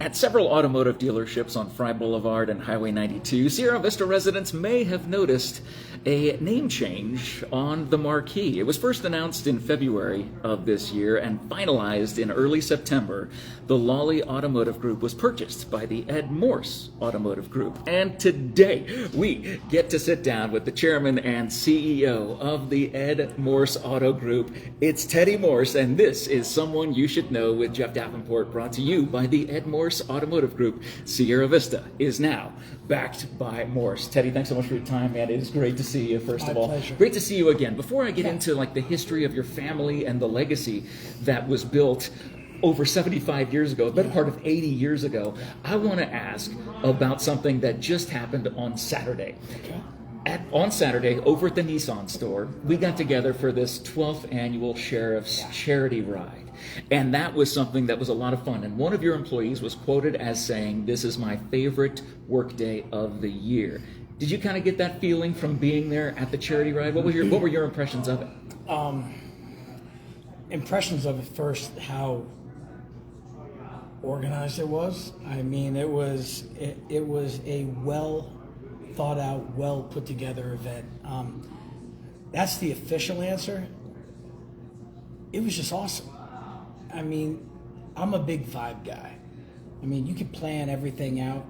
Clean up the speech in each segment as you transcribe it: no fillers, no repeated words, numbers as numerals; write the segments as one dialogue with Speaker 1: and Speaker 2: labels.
Speaker 1: At several automotive dealerships on Fry Boulevard and Highway 92, Sierra Vista residents may have noticed a name change on the marquee. It was first announced in February of this year and finalized in early September. The Lawley Automotive Group was purchased by the Morse Automotive Group. And today we get to sit down with the chairman and CEO of the Morse Auto Group. It's Teddy Morse, and this is Someone You Should Know with Jeff Davenport, brought to you by the Morse Automotive Group. Sierra Vista is now backed by Morse. Teddy, thanks so much for your time, man. It is great to see you, first of all.
Speaker 2: Pleasure.
Speaker 1: Great to see you again. Before I get into the history of your family and the legacy that was built over 75 years ago, a better part of 80 years ago, I want to ask about something that just happened on Saturday.
Speaker 2: Okay.
Speaker 1: On Saturday, over at the Nissan store, we got together for this 12th annual Sheriff's Charity Ride. And that was something that was a lot of fun. And one of your employees was quoted as saying, "This is my favorite workday of the year." Did you kind of get that feeling from being there at the charity ride? What were your impressions of it?
Speaker 2: Impressions of it first, how organized it was. I mean, it was a well thought out, well put together event. That's the official answer. It was just awesome. I mean, I'm a big vibe guy. I mean, you could plan everything out,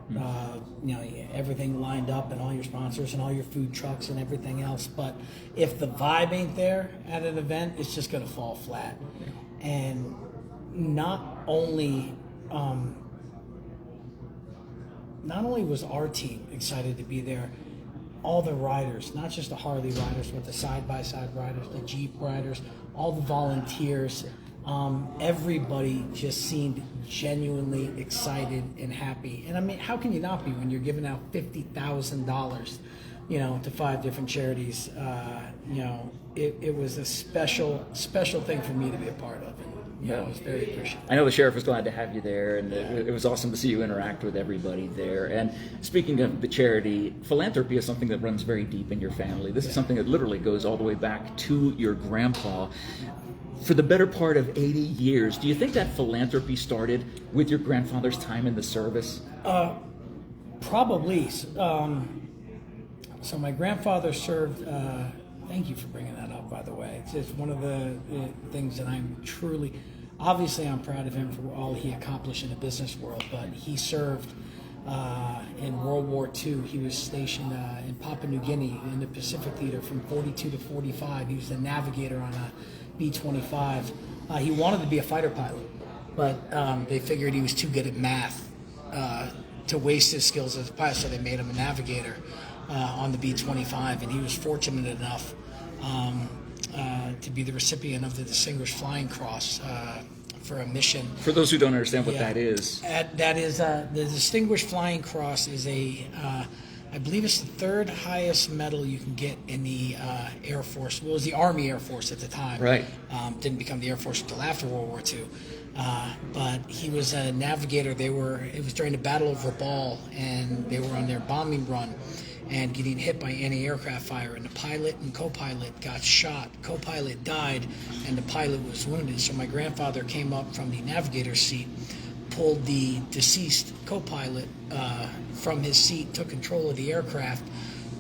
Speaker 2: everything lined up, and all your sponsors and all your food trucks and everything else. But if the vibe ain't there at an event, it's just going to fall flat. And not only was our team excited to be there, all the riders, not just the Harley riders, but the side-by-side riders, the Jeep riders, all the volunteers, everybody just seemed genuinely excited and happy. And I mean, how can you not be when you're giving out $50,000, to 5 different charities? It was a special thing for me to be a part of. I was very appreciative.
Speaker 1: I know the sheriff was glad to have you there, and it was awesome to see you interact with everybody there. And speaking of the charity, philanthropy is something that runs very deep in your family. This is something that literally goes all the way back to your grandpa. For the better part of 80 years, do you think that philanthropy started with your grandfather's time in the service?
Speaker 2: Probably. So my grandfather served, thank you for bringing that up, by the way. It's one of the things that obviously I'm proud of him for all he accomplished in the business world, but he served in World War II. He was stationed in Papua New Guinea in the Pacific Theater from 42 to 45. He was a navigator on a B-25. He wanted to be a fighter pilot, but they figured he was too good at math to waste his skills as a pilot, so they made him a navigator on the B-25, and he was fortunate enough to be the recipient of the Distinguished Flying Cross for a mission.
Speaker 1: For those who don't understand what that is.
Speaker 2: The Distinguished Flying Cross is I believe it's the 3rd highest medal you can get in the Air Force. Well, it was the Army Air Force at the time.
Speaker 1: Right.
Speaker 2: Didn't become the Air Force until after World War II. But he was a navigator. It was during the Battle of Rabaul, and they were on their bombing run and getting hit by anti-aircraft fire, and the pilot and co-pilot got shot. Co-pilot died, and the pilot was wounded. So my grandfather came up from the navigator's seat, pulled the deceased co-pilot from his seat, took control of the aircraft,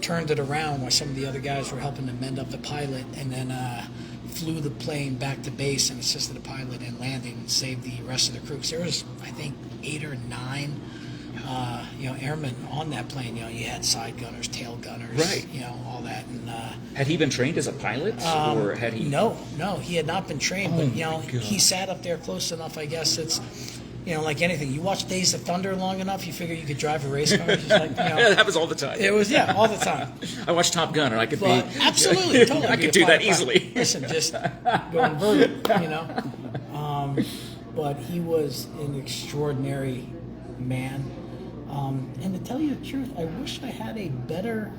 Speaker 2: turned it around while some of the other guys were helping to mend up the pilot, and then flew the plane back to base and assisted the pilot in landing and saved the rest of the crew. 'Cause there was, I think, 8 or 9 airmen on that plane. You had side gunners, tail gunners,
Speaker 1: right.
Speaker 2: All that. And
Speaker 1: had he been trained as a pilot, or had he?
Speaker 2: No, he had not been trained. But he sat up there close enough. I guess it's like anything. You watch Days of Thunder long enough, you figure you could drive a race car. Just like,
Speaker 1: That happens all the time.
Speaker 2: It was all the time.
Speaker 1: I watched Top Gun, and I could
Speaker 2: absolutely, totally.
Speaker 1: I could do that easily.
Speaker 2: Listen, just go invert it, But he was an extraordinary man. And to tell you the truth, I wish I had a better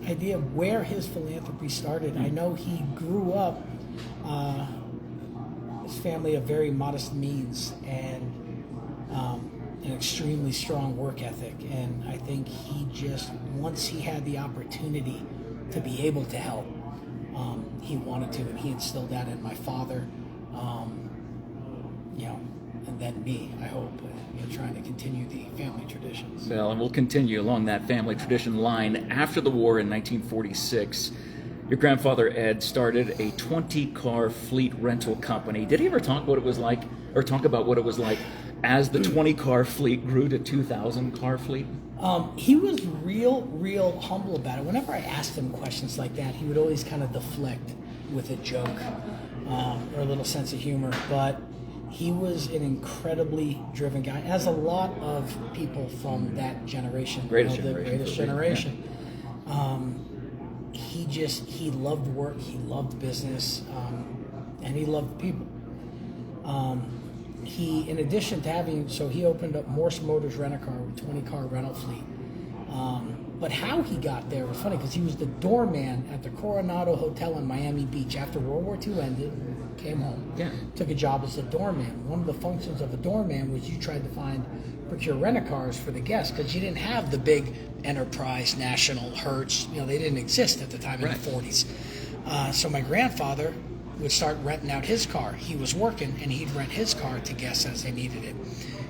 Speaker 2: idea of where his philanthropy started. I know he grew up, his family of very modest means, and an extremely strong work ethic. And I think he just, once he had the opportunity to be able to help, he wanted to, and he instilled that in my father. And than me, I hope. Trying to continue the family traditions.
Speaker 1: Well, and we'll continue along that family tradition line. After the war in 1946, your grandfather Ed started a 20-car fleet rental company. Did he ever talk about what it was like as the 20-car fleet grew to 2,000-car fleet?
Speaker 2: He was real humble about it. Whenever I asked him questions like that, he would always kind of deflect with a joke or a little sense of humor. But he was an incredibly driven guy, as a lot of people from that generation,
Speaker 1: greatest
Speaker 2: generation. He loved work, he loved business, and he loved people. He, in addition to he opened up Morse Motors Rent-A-Car with 20-car rental fleet. But how he got there was funny, because he was the doorman at the Coronado Hotel in Miami Beach after World War II ended. Came home, took a job as a doorman. One of the functions of a doorman was you tried to procure rent-a-cars for the guests, because you didn't have the big Enterprise, National, Hertz. They didn't exist at the time in the 40s. So my grandfather would start renting out his car. He was working, and he'd rent his car to guests as they needed it.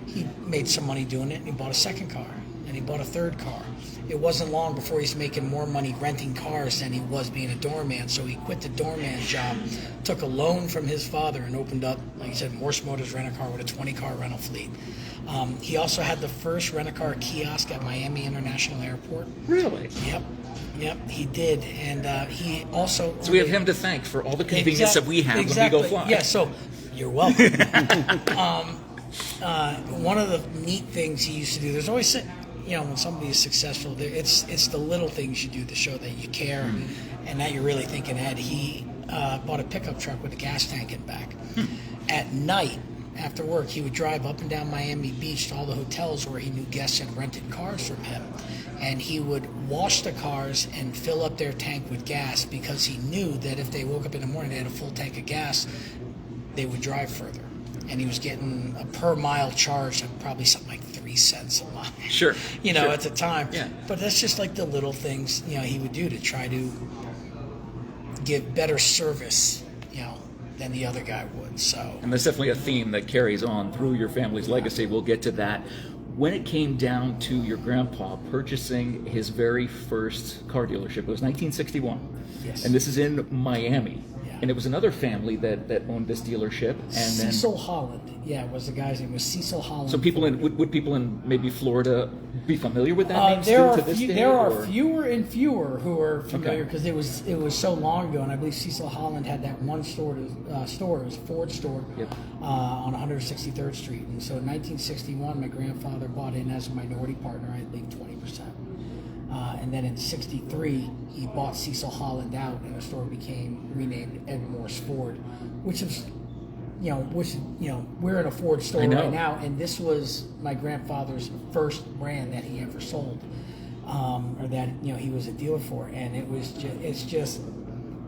Speaker 2: He made some money doing it, and he bought a second car, and he bought a third car. It wasn't long before he's making more money renting cars than he was being a doorman. So he quit the doorman job, took a loan from his father, and opened up, like I said, Morse Motors Rent-A-Car with a 20-car rental fleet. He also had the first rent-a-car kiosk at Miami International Airport.
Speaker 1: Really?
Speaker 2: Yep, he did. And he also...
Speaker 1: So we have him to thank for all the convenience that we have when we go fly.
Speaker 2: Yeah, so you're welcome. One of the neat things he used to do, there's always... when somebody is successful, it's the little things you do to show that you care and that you're really thinking ahead. He bought a pickup truck with a gas tank in back. At night, after work, he would drive up and down Miami Beach to all the hotels where he knew guests had rented cars from him. And he would wash the cars and fill up their tank with gas, because he knew that if they woke up in the morning, they had a full tank of gas, they would drive further. And he was getting a per mile charge of probably something like 3 cents a mile.
Speaker 1: Sure.
Speaker 2: At the time.
Speaker 1: Yeah.
Speaker 2: But that's just like the little things, he would do to try to give better service, than the other guy would. So. And
Speaker 1: there's definitely a theme that carries on through your family's legacy. We'll get to that. When it came down to your grandpa purchasing his very first car dealership, it was 1961.
Speaker 2: Yes.
Speaker 1: And this is in Miami. And it was another family that owned this dealership. And
Speaker 2: Cecil Holland, was the guy's name. Was Cecil Holland.
Speaker 1: So would people in maybe Florida be familiar with that name
Speaker 2: there
Speaker 1: still to this day?
Speaker 2: There are fewer and fewer who are familiar, because it was so long ago, and I believe Cecil Holland had that one store. It was a Ford store on 163rd Street. And so in 1961, my grandfather bought in as a minority partner, I believe 20%. And then in '63, he bought Cecil Holland out, and the store became renamed Ed Morse Ford, which is, we're in a Ford store right now, and this was my grandfather's first brand that he ever sold, or that he was a dealer for, and it's just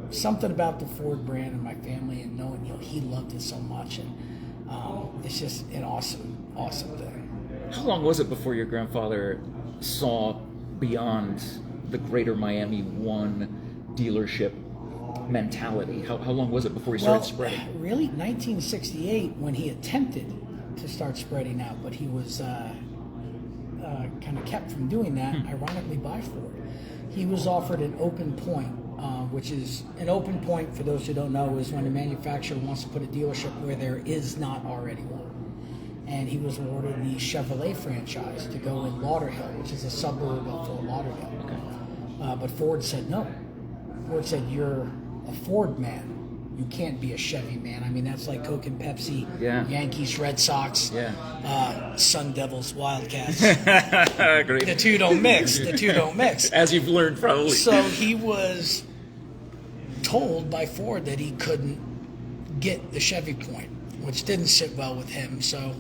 Speaker 2: something about the Ford brand and my family, and knowing he loved it so much, and it's just an awesome thing.
Speaker 1: How long was it before your grandfather saw beyond the greater Miami one dealership mentality? How long was it before he started spreading?
Speaker 2: Really, 1968, when he attempted to start spreading out, but he was kind of kept from doing that, ironically, by Ford. He was offered an open point, which is an open point, for those who don't know, is when a manufacturer wants to put a dealership where there is not already one. And he was awarded the Chevrolet franchise to go in Lauderhill, which is a suburb of Fort Lauderdale.
Speaker 1: Okay.
Speaker 2: But Ford said no. Ford said, you're a Ford man. You can't be a Chevy man. I mean, that's like Coke and Pepsi, Yankees, Red Sox, Sun Devils, Wildcats.
Speaker 1: Great.
Speaker 2: The two don't mix.
Speaker 1: As you've learned, probably.
Speaker 2: So he was told by Ford that he couldn't get the Chevy point, which didn't sit well with him. So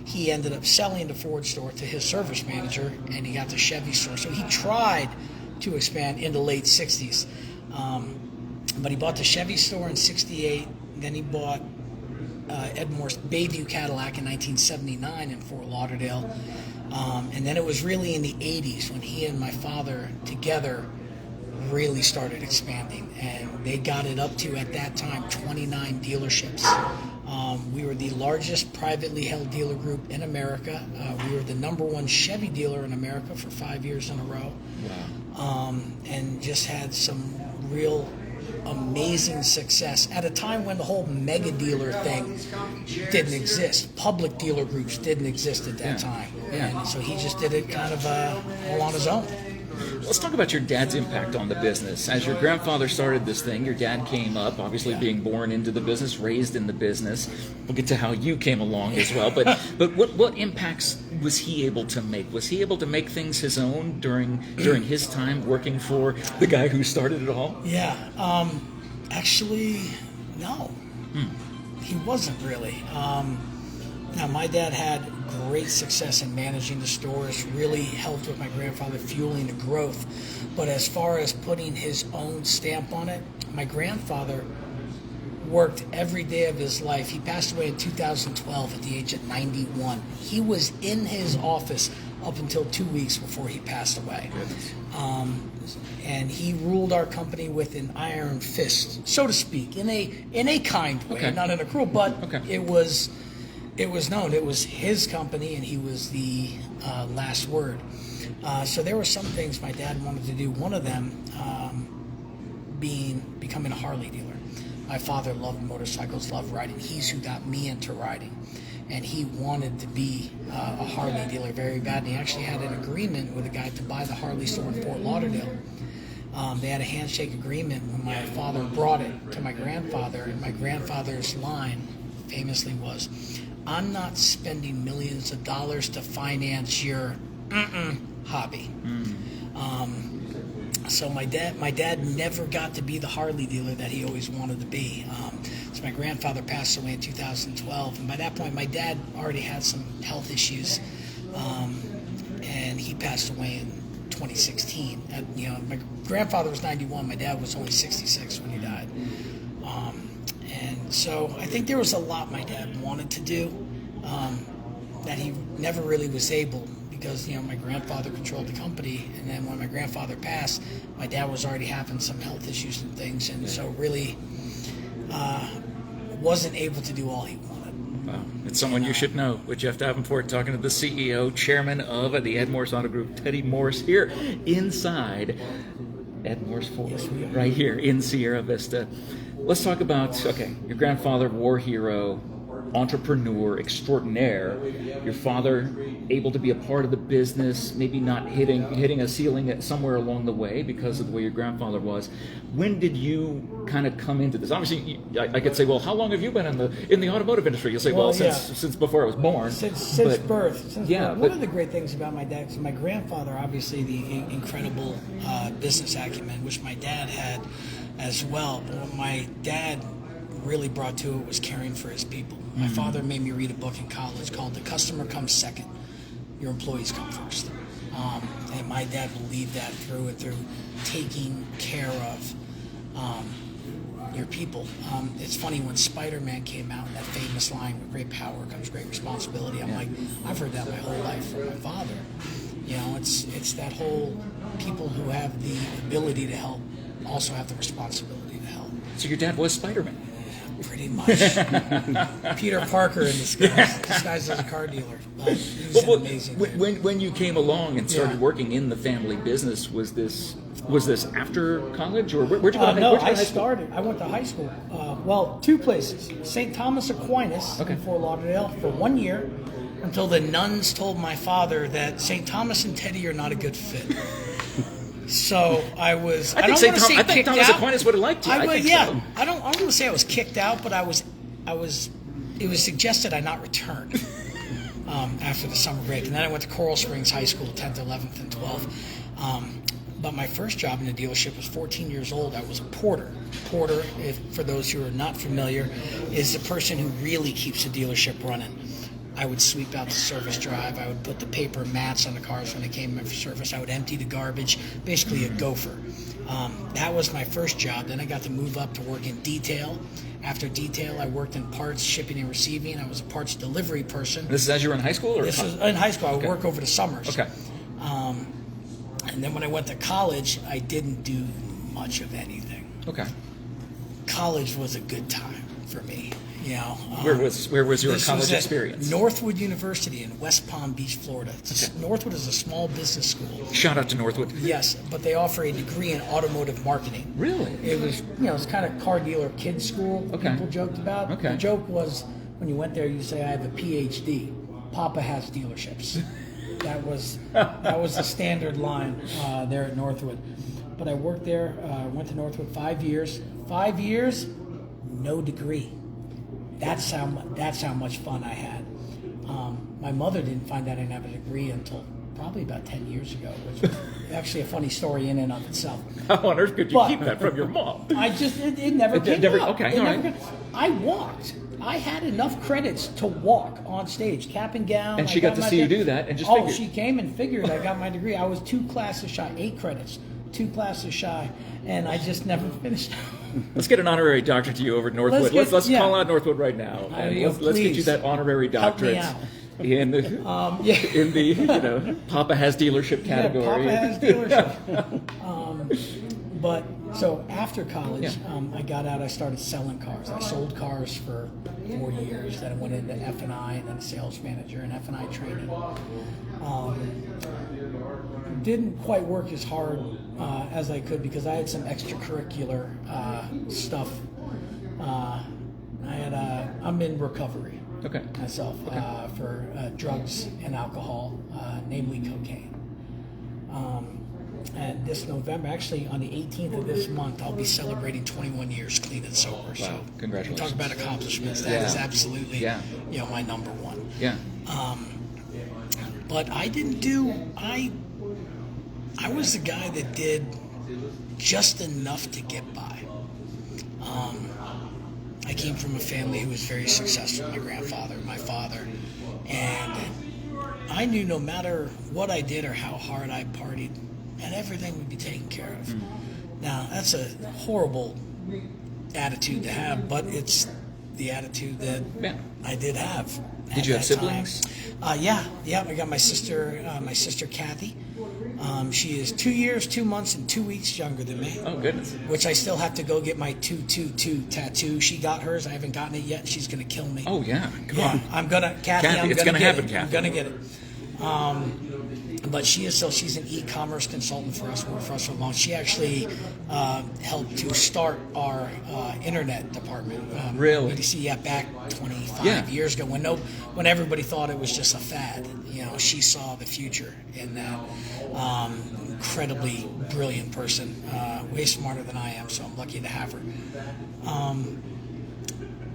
Speaker 2: he ended up selling the Ford store to his service manager, and he got the Chevy store. So he tried to expand in the late 60s. But he bought the Chevy store in 68. Then he bought Ed Morse Bayview Cadillac in 1979 in Fort Lauderdale. And then it was really in the 80s when he and my father together really started expanding. And they got it up to, at that time, 29 dealerships We were the largest privately held dealer group in America. We were the #1 Chevy dealer in America for 5 years in a row.
Speaker 1: Wow.
Speaker 2: And just had some real amazing success at a time when the whole mega dealer thing didn't exist. Public dealer groups didn't exist at that time.
Speaker 1: Yeah.
Speaker 2: And so he just did it kind of all on his own.
Speaker 1: Let's talk about your dad's impact on the business. As your grandfather started this thing, your dad came up, obviously being born into the business, raised in the business. We'll get to how you came along as well. But what impacts was he able to make? Was he able to make things his own during his time working for the guy who started it all?
Speaker 2: Yeah. Actually, no. He wasn't really. Now, my dad had great success in managing the stores, really helped with my grandfather fueling the growth. But as far as putting his own stamp on it, my grandfather worked every day of his life. He passed away in 2012 at the age of 91. He was in his office up until 2 weeks before he passed away. And he ruled our company with an iron fist, so to speak, in a kind way, not in a cruel, but it was known. It was his company, and he was the last word. So there were some things my dad wanted to do. One of them becoming a Harley dealer. My father loved motorcycles, loved riding. He's who got me into riding. And he wanted to be a Harley dealer very bad. And he actually had an agreement with a guy to buy the Harley store in Fort Lauderdale. They had a handshake agreement when my father brought it to my grandfather. And my grandfather's line famously was, "I'm not spending millions of dollars to finance your hobby." So my dad never got to be the Harley dealer that he always wanted to be. So my grandfather passed away in 2012, and by that point my dad already had some health issues, and he passed away in 2016. My grandfather was 91, my dad was only 66 when he died. And so I think there was a lot my dad wanted to do that he never really was able, because my grandfather controlled the company, and then when my grandfather passed, my dad was already having some health issues and things, and so really wasn't able to do all he wanted.
Speaker 1: Wow. It's someone you should know, with Jeff Davenport talking to the CEO, chairman of the Ed Morse Auto Group, Teddy Morse, here inside Ed Morse Ford, right here in Sierra Vista. Let's talk about, your grandfather, war hero, entrepreneur extraordinaire. Your father able to be a part of the business, maybe not hitting a ceiling at somewhere along the way because of the way your grandfather was. When did you kind of come into this? Obviously, I could say, well, how long have you been in the automotive industry? You'll say, since before I was born.
Speaker 2: Since birth. One of the great things about my dad is my grandfather, obviously the incredible business acumen, which my dad had as well. But what my dad really brought to it was caring for his people. My father made me read a book in college called "The Customer Comes Second, Your Employees Come First." And my dad believed that through and through, taking care of your people. It's funny, when Spider-Man came out, that famous line, "With great power comes great responsibility," I'm like, I've heard that my whole life from my father. It's that whole people who have the ability to help also have the responsibility to help.
Speaker 1: So your dad was Spider-Man?
Speaker 2: Pretty much. Peter Parker in disguised as a car dealer. He was an amazing man.
Speaker 1: When you came along and started working in the family business, was this after college, or where'd you go?
Speaker 2: No, I went to high school. Two places. St. Thomas Aquinas in Fort Lauderdale for 1 year, until the nuns told my father that St. Thomas and Teddy are not a good fit. So I was. I think
Speaker 1: Thomas Aquinas would have liked you. So.
Speaker 2: I don't want to say I was kicked out, but I was. It was suggested I not return after the summer break, and then I went to Coral Springs High School, 10th, 11th, and 12th. But my first job in the dealership was 14 years old. I was a porter. Porter, for those who are not familiar, is the person who really keeps the dealership running. I would sweep out the service drive. I would put the paper mats on the cars when they came in for service. I would empty the garbage, basically a gopher. That was my first job. Then I got to move up to work in detail. After detail, I worked in parts, shipping and receiving. I was a parts delivery person.
Speaker 1: This is as you were in high school?
Speaker 2: This was in high school. I would work over the summers.
Speaker 1: Okay.
Speaker 2: And then when I went to college, I didn't do much of anything.
Speaker 1: Okay.
Speaker 2: College was a good time for me. You know,
Speaker 1: Where was your
Speaker 2: this
Speaker 1: college
Speaker 2: was at
Speaker 1: experience?
Speaker 2: Northwood University in West Palm Beach, Florida. Northwood is a small business school.
Speaker 1: Shout out to Northwood.
Speaker 2: Yes, but they offer a degree in automotive marketing.
Speaker 1: Really?
Speaker 2: It was, it's kind of car dealer kids school.
Speaker 1: Okay.
Speaker 2: People joked about.
Speaker 1: Okay.
Speaker 2: The joke was when you went there, you say, "I have a PhD. Papa has dealerships." That was the standard line there at Northwood. But I worked there. Went to Northwood 5 years. 5 years, no degree. That's how much fun I had. My mother didn't find out I didn't have a degree until probably about 10 years ago, which was actually a funny story in and of itself.
Speaker 1: How on earth could you keep that from your mom?
Speaker 2: It never came up.
Speaker 1: Okay,
Speaker 2: it
Speaker 1: all
Speaker 2: never
Speaker 1: right.
Speaker 2: I walked. I had enough credits to walk on stage, cap and gown.
Speaker 1: And she got to see you do that and just figured.
Speaker 2: She came and figured I got my degree. I was 2 classes shy, 8 credits, 2 classes shy, and I just never finished.
Speaker 1: Let's get an honorary doctorate to you over at Northwood. Let's call out Northwood right now. Let's get you that honorary doctorate.
Speaker 2: Help me out.
Speaker 1: In the in the Papa has dealership category.
Speaker 2: Yeah, Papa has dealership. But so after college, I got out. I started selling cars. I sold cars for 4 years. Then I went into F&I, and then sales manager and F&I training. Didn't quite work as hard as I could because I had some extracurricular stuff. I'm in recovery.
Speaker 1: Okay.
Speaker 2: Myself for drugs and alcohol, namely cocaine. And this November, actually on the 18th of this month, I'll be celebrating 21 years clean and sober.
Speaker 1: Wow,
Speaker 2: So
Speaker 1: congratulations.
Speaker 2: Talk about accomplishments. That is absolutely my number one.
Speaker 1: Yeah.
Speaker 2: But I didn't do, I was the guy that did just enough to get by. I came from a family who was very successful, my grandfather, my father, and I knew no matter what I did or how hard I partied, and everything would be taken care of. Now, that's a horrible attitude to have, but it's the attitude that I did have.
Speaker 1: Did you have siblings?
Speaker 2: Yeah. I got my sister Kathy. She is 2 years, 2 months, and 2 weeks younger than me.
Speaker 1: Oh, goodness.
Speaker 2: Which I still have to go get my 222 tattoo. She got hers. I haven't gotten it yet. She's going to kill me.
Speaker 1: Oh, yeah. Come on.
Speaker 2: I'm going to, Kathy, I'm
Speaker 1: it's
Speaker 2: going to
Speaker 1: happen,
Speaker 2: get it.
Speaker 1: Kathy.
Speaker 2: I'm going to get it. But she's an e-commerce consultant for us. Worked for us for long. She actually helped to start our internet department.
Speaker 1: Really?
Speaker 2: Back 25 years ago when everybody thought it was just a fad. She saw the future in that. Incredibly brilliant person, way smarter than I am. So I'm lucky to have her.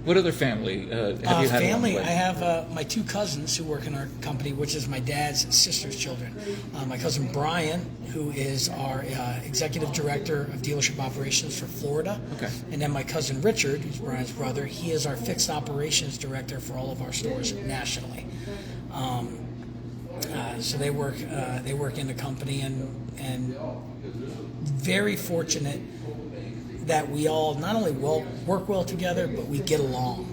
Speaker 1: What other family have you had?
Speaker 2: Family, I have my 2 cousins who work in our company, which is my dad's sister's children. My cousin Brian, who is our executive director of dealership operations for Florida.
Speaker 1: Okay.
Speaker 2: And then my cousin Richard, who's Brian's brother, he is our fixed operations director for all of our stores nationally. So they work in the company, and very fortunate that we all not only work well together, but we get along.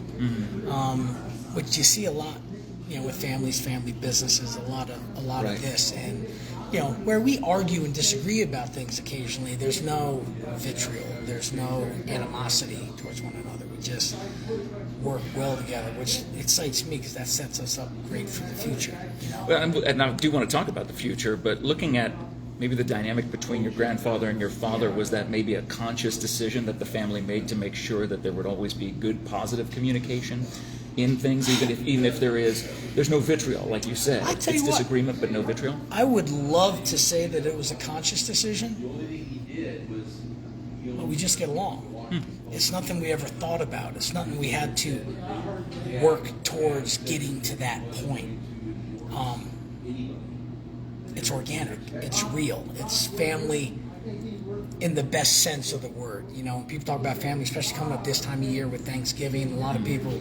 Speaker 2: Which you see a lot, with family businesses, a lot
Speaker 1: Right.
Speaker 2: of this, and where we argue and disagree about things occasionally, there's no vitriol, there's no animosity towards one another. We just work well together, which excites me because that sets us up great for the future.
Speaker 1: Well, and I do want to talk about the future, but looking at maybe the dynamic between your grandfather and your father, was that maybe a conscious decision that the family made to make sure that there would always be good, positive communication in things, even if there's no vitriol, like you said?
Speaker 2: I tell
Speaker 1: it's
Speaker 2: you what,
Speaker 1: disagreement, but no vitriol?
Speaker 2: I would love to say that it was a conscious decision, but we just get along. It's nothing we ever thought about. It's nothing we had to work towards getting to that point. It's organic. It's real. It's family in the best sense of the word. When people talk about family, especially coming up this time of year with Thanksgiving, a lot of people,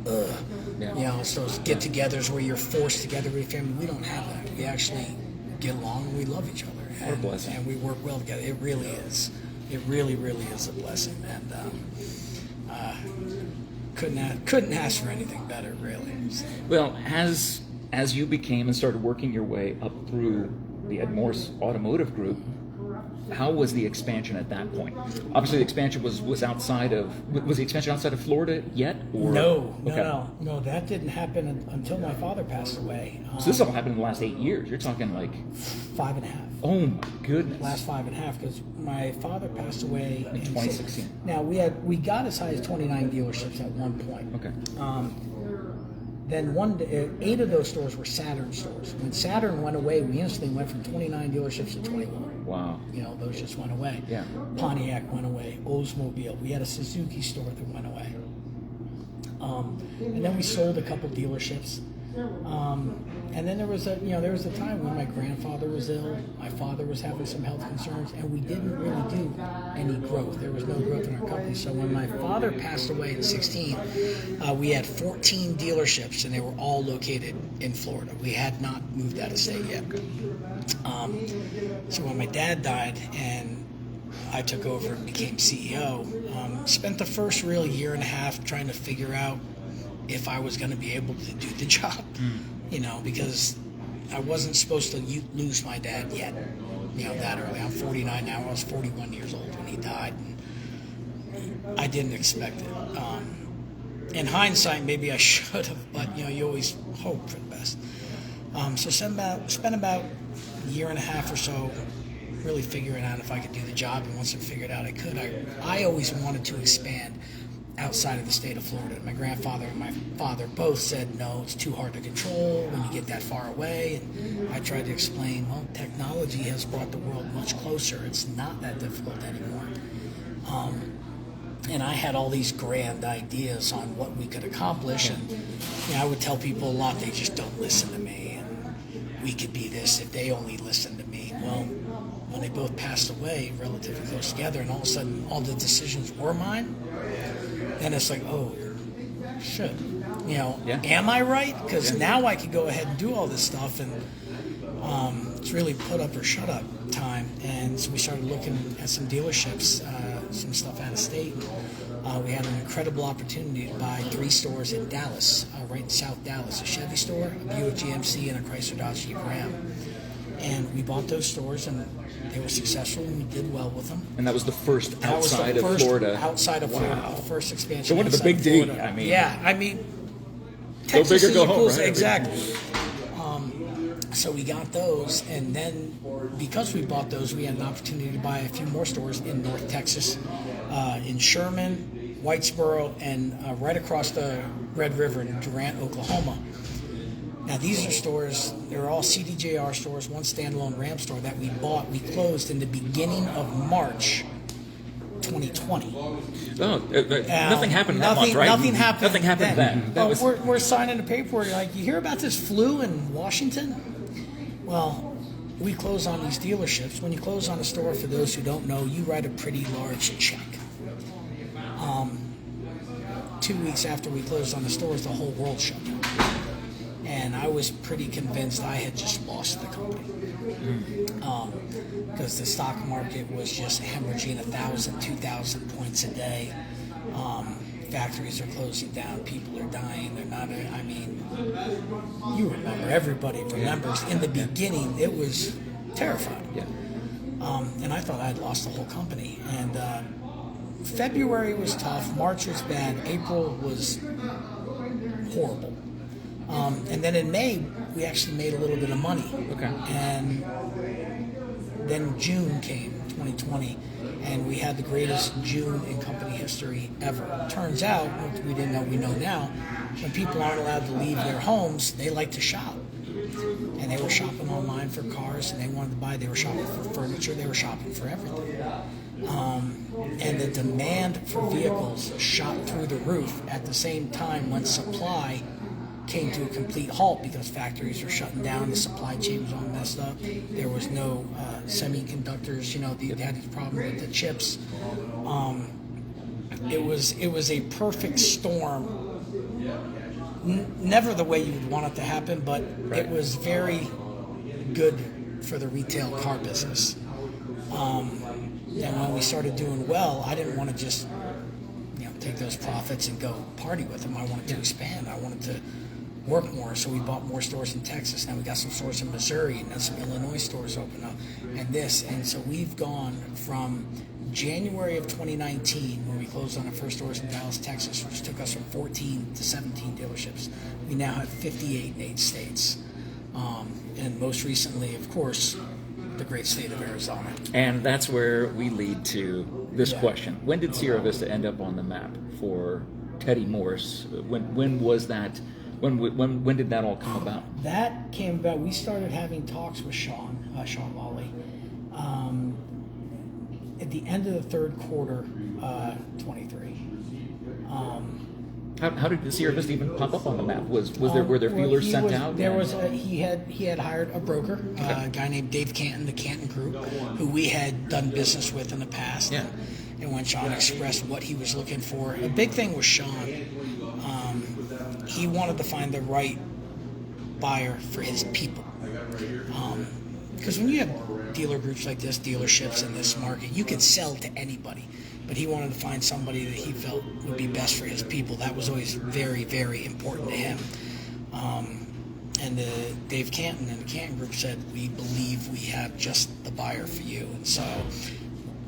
Speaker 2: it's those get-togethers where you're forced together with your family. We don't have that. We actually get along and we love each other.
Speaker 1: What a blessing.
Speaker 2: And we work well together. It really is. It really, really is a blessing. And couldn't ask for anything better, really. So.
Speaker 1: Well, as you became and started working your way up through the Morse Automotive Group, how was the expansion at that point? Obviously, the expansion was outside of. Was the expansion outside of Florida yet? Or?
Speaker 2: No,
Speaker 1: Okay.
Speaker 2: no. That didn't happen until my father passed away.
Speaker 1: So this all happened in the last 8 years. You're talking like
Speaker 2: 5.5.
Speaker 1: Oh my goodness!
Speaker 2: Last 5.5, because my father passed away
Speaker 1: in 2016.
Speaker 2: Now we got as high as 29 dealerships at one point.
Speaker 1: Okay.
Speaker 2: Then 8 of those stores were Saturn stores. When Saturn went away, we instantly went from 29 dealerships to 21.
Speaker 1: Wow.
Speaker 2: Those just went away.
Speaker 1: Yeah.
Speaker 2: Pontiac went away. Oldsmobile. We had a Suzuki store that went away. And then we sold a couple dealerships. And then there was a time when my grandfather was ill, my father was having some health concerns, and we didn't really do any growth. There was no growth in our company. So when my father passed away at 16, we had 14 dealerships, and they were all located in Florida. We had not moved out of state yet. So when my dad died and I took over and became CEO, spent the first real year and a half trying to figure out if I was going to be able to do the job, because I wasn't supposed to lose my dad yet, that early. I'm 49 now. I was 41 years old when he died, and I didn't expect it. In hindsight, maybe I should have, but, you always hope for the best. So spent about a year and a half or so really figuring out if I could do the job, and once I figured out I could, I always wanted to expand outside of the state of Florida. My grandfather and my father both said, no, it's too hard to control when you get that far away. And I tried to explain, well, technology has brought the world much closer. It's not that difficult anymore. And I had all these grand ideas on what we could accomplish. And I would tell people a lot, they just don't listen to me. And we could be this if they only listened to me. Well, when they both passed away relatively close together, and all of a sudden all the decisions were mine, then it's like, oh, shit. Am I right? Because now I could go ahead and do all this stuff, and it's really put up or shut up time. And so we started looking at some dealerships, some stuff out of state. We had an incredible opportunity to buy 3 stores in Dallas, right in South Dallas, a Chevy store, a Buick GMC, and a Chrysler Dodge Jeep Ram. And we bought those stores, and they were successful, and we did well with them.
Speaker 1: And that was the first outside of Florida.
Speaker 2: Outside of Florida,
Speaker 1: Wow.
Speaker 2: the first expansion.
Speaker 1: So what is the big D? I mean,
Speaker 2: Texas
Speaker 1: go big or go home,
Speaker 2: equals,
Speaker 1: right?
Speaker 2: Exactly. So we got those, and then because we bought those, we had an opportunity to buy a few more stores in North Texas, in Sherman, Whitesboro, and right across the Red River in Durant, Oklahoma. Now, these are stores, they're all CDJR stores, one standalone Ram store that we bought. We closed in the beginning of March 2020.
Speaker 1: Oh, nothing happened that month, right?
Speaker 2: Nothing happened.
Speaker 1: Nothing happened then.
Speaker 2: We're signing the paperwork. Like, you hear about this flu in Washington? Well, we close on these dealerships. When you close on a store, for those who don't know, you write a pretty large check. 2 weeks after we closed on the stores, the whole world shut down. And I was pretty convinced I had just lost the company. Because the stock market was just hemorrhaging 1,000, 2,000 points a day. Factories are closing down. People are dying. They're not, you remember, everybody remembers. In the beginning, it was terrifying.
Speaker 1: Yeah.
Speaker 2: And I thought I'd lost the whole company. And February was tough. March was bad. April was horrible. And then in May, we actually made a little bit of money.
Speaker 1: Okay.
Speaker 2: And then June came, 2020, and we had the greatest June in company history ever. Turns out, what we didn't know, we know now, when people aren't allowed to leave their homes, they like to shop. And they were shopping online for cars, and they wanted to buy, they were shopping for furniture, they were shopping for everything. And the demand for vehicles shot through the roof at the same time when supply came to a complete halt because factories were shutting down, the supply chain was all messed up. There was no semiconductors, they had these problems with the chips. It was a perfect storm. Never the way you would want it to happen, but It was very good for the retail car business. And when we started doing well, I didn't want to just take those profits and go party with them. I wanted to expand. I wanted to work more. So we bought more stores in Texas. Now we got some stores in Missouri, and then some Illinois stores open up, and so we've gone from January of 2019, when we closed on our first stores in Dallas, Texas, which took us from 14 to 17 dealerships. We now have 58 in 8 states. And most recently, of course, the great state of Arizona.
Speaker 1: And that's where we lead to this question. When did Sierra Vista end up on the map for Teddy Morse? When was that? When did that all come about?
Speaker 2: That came about, we started having talks with Sean Lawley, at the end of the third quarter, 23.
Speaker 1: How did the Sierra Vista even pop up on the map? Were there feelers sent out?
Speaker 2: He had hired a broker, a guy named Dave Canton, the Canton Group, who we had done business with in the past.
Speaker 1: Yeah.
Speaker 2: And when Sean expressed what he was looking for, the big thing was Sean. He wanted to find the right buyer for his people. Because when you have dealer groups like this, dealerships in this market, you can sell to anybody. But he wanted to find somebody that he felt would be best for his people. That was always very, very important to him. And Dave Canton and the Canton Group said, we believe we have just the buyer for you. And so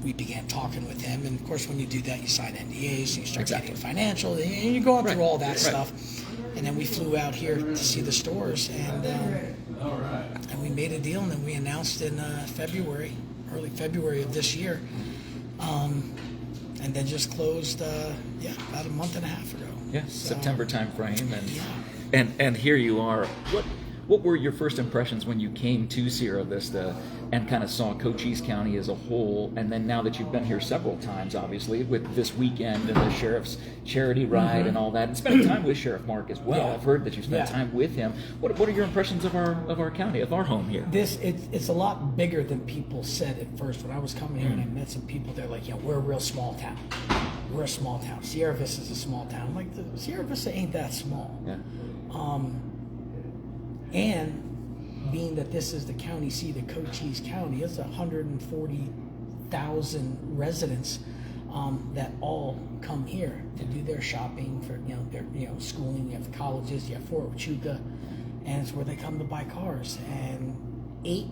Speaker 2: we began talking with him. And of course, when you do that, you sign NDAs, you start getting financial, and you're going through all that stuff. And then we flew out here to see the stores, and we made a deal, and then we announced in early February of this year. And then just closed, about a month and a half ago.
Speaker 1: Yeah, so, September time frame, and here you are. What were your first impressions when you came to Sierra Vista and kind of saw Cochise County as a whole? And then now that you've been here several times, obviously, with this weekend and the sheriff's charity ride and all that, and spending time with Sheriff Mark as well. I've heard that you spent time with him. What are your impressions of our county, of our home here?
Speaker 2: It's a lot bigger than people said at first. When I was coming here and I met some people, they're like, we're a real small town. We're a small town. Sierra Vista is a small town. I'm like, Sierra Vista ain't that small. Yeah. And being that this is the county seat of Cochise County, it's 140,000 residents that all come here to do their shopping for their schooling. You have colleges, you have Fort Huachuca, and it's where they come to buy cars. And 8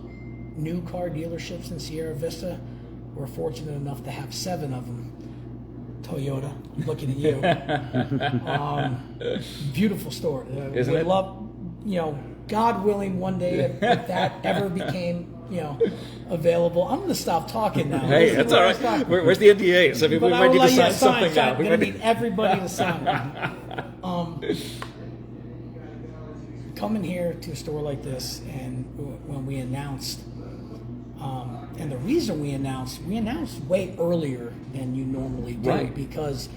Speaker 2: new car dealerships in Sierra Vista. We're fortunate enough to have 7 of them. Toyota, I'm looking at you. Beautiful store.
Speaker 1: Isn't it?
Speaker 2: Love, God willing, one day if that ever became, available. I'm going to stop talking now.
Speaker 1: Hey, that's all right. Where's the NDAs? I mean, we might need to sign something now.
Speaker 2: I'm going to need everybody to sign. Coming here to a store like this, and when we announced, and the reason we announced way earlier than you normally do, because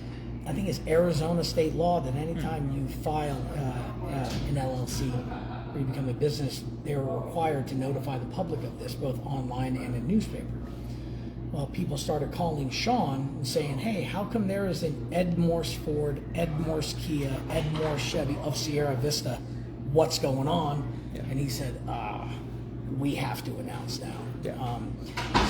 Speaker 2: I think it's Arizona state law that anytime you file an LLC or you become a business, they're required to notify the public of this, both online and in newspaper. Well, people started calling Sean and saying, hey, how come there is an Ed Morse Ford, Ed Morse Kia, Ed Morse Chevy of Sierra Vista? What's going on? Yeah. And he said, we have to announce now. Yeah.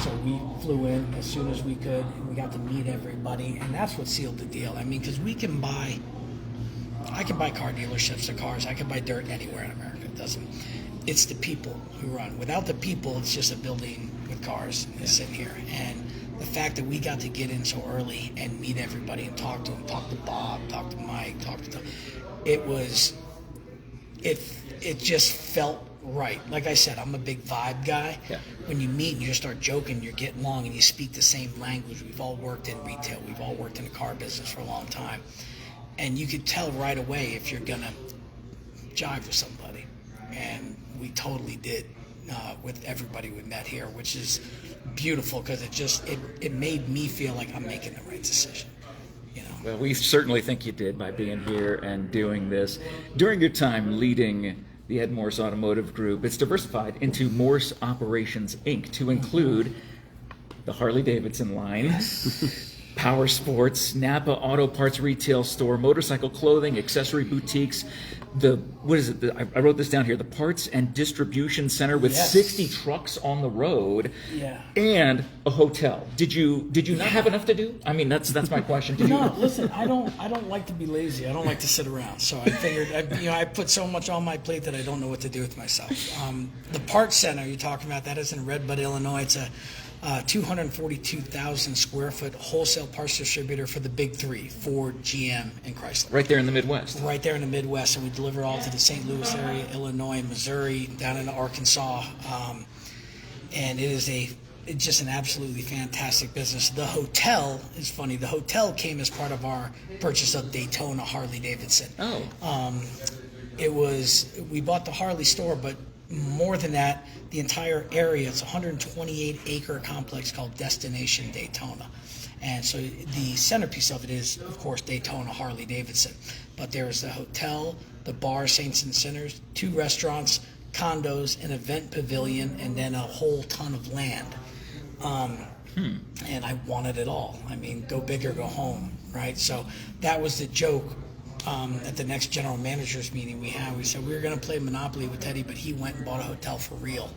Speaker 2: So we flew in as soon as we could, and we got to meet everybody, and that's what sealed the deal. I mean, because I can buy car dealerships of cars, I can buy dirt anywhere in America. It doesn't. It's the people who run. Without the people, it's just a building with cars sitting here. And the fact that we got to get in so early and meet everybody and talk to them, talk to Bob, talk to Mike, talk to them, it just felt right. Like I said, I'm a big vibe guy. Yeah. When you meet and you just start joking, you're getting along and you speak the same language. We've all worked in retail. We've all worked in the car business for a long time. And you could tell right away if you're going to jive with somebody. And we totally did with everybody we met here, which is beautiful because it made me feel like I'm making the right decision.
Speaker 1: Well, we certainly think you did by being here and doing this. During your time leading the Ed Morse Automotive Group, it's diversified into Morse Operations, Inc., to include the Harley-Davidson line, power sports, Napa Auto Parts Retail Store, motorcycle clothing, accessory boutiques. I wrote this down here. The Parts and Distribution Center with
Speaker 2: Yes.
Speaker 1: 60 trucks on the road,
Speaker 2: Yeah.
Speaker 1: and a hotel. Did you not have enough to do? I mean, that's my question. Did
Speaker 2: No,
Speaker 1: you?
Speaker 2: listen, I don't like to be lazy. I don't like to sit around. So I figured, I put so much on my plate that I don't know what to do with myself. The Parts Center you're talking about, that is in Red Bud, Illinois. It's a 242,000 square foot wholesale parts distributor for the big three: Ford, GM, and Chrysler.
Speaker 1: Right there in the Midwest.
Speaker 2: Right there in the Midwest, and we deliver all to the St. Louis area, Illinois, Missouri, down into Arkansas, and it's just an absolutely fantastic business. The hotel is funny. The hotel came as part of our purchase of Daytona Harley Davidson.
Speaker 1: Oh.
Speaker 2: We bought the Harley store, but more than that, the entire area, it's a 128-acre complex called Destination Daytona. And so the centerpiece of it is, of course, Daytona Harley Davidson. But there's the hotel, the bar, Saints and Sinners, 2 restaurants, condos, an event pavilion, and then a whole ton of land. And I wanted it all. I mean, go big or go home, right? So that was the joke. At the next general managers meeting we had, we said we were going to play Monopoly with Teddy, but he went and bought a hotel for real.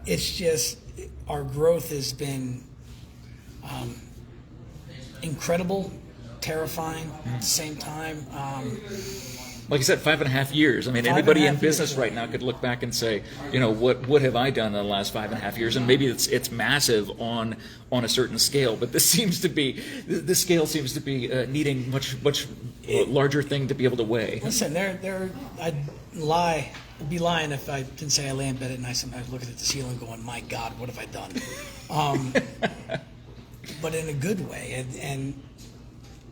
Speaker 2: It's just, our growth has been incredible, terrifying at the same time.
Speaker 1: Like I said, 5.5 years. I mean,
Speaker 2: 5.5
Speaker 1: anybody in
Speaker 2: years,
Speaker 1: business
Speaker 2: yeah.
Speaker 1: right now could look back and say, what have I done in the last 5.5 years? And maybe it's massive on a certain scale, but the scale seems to be needing much larger thing to be able to weigh.
Speaker 2: Listen, I'd be lying if I didn't say I lay in bed at night sometimes looking at the ceiling going, my God, what have I done? But in a good way. And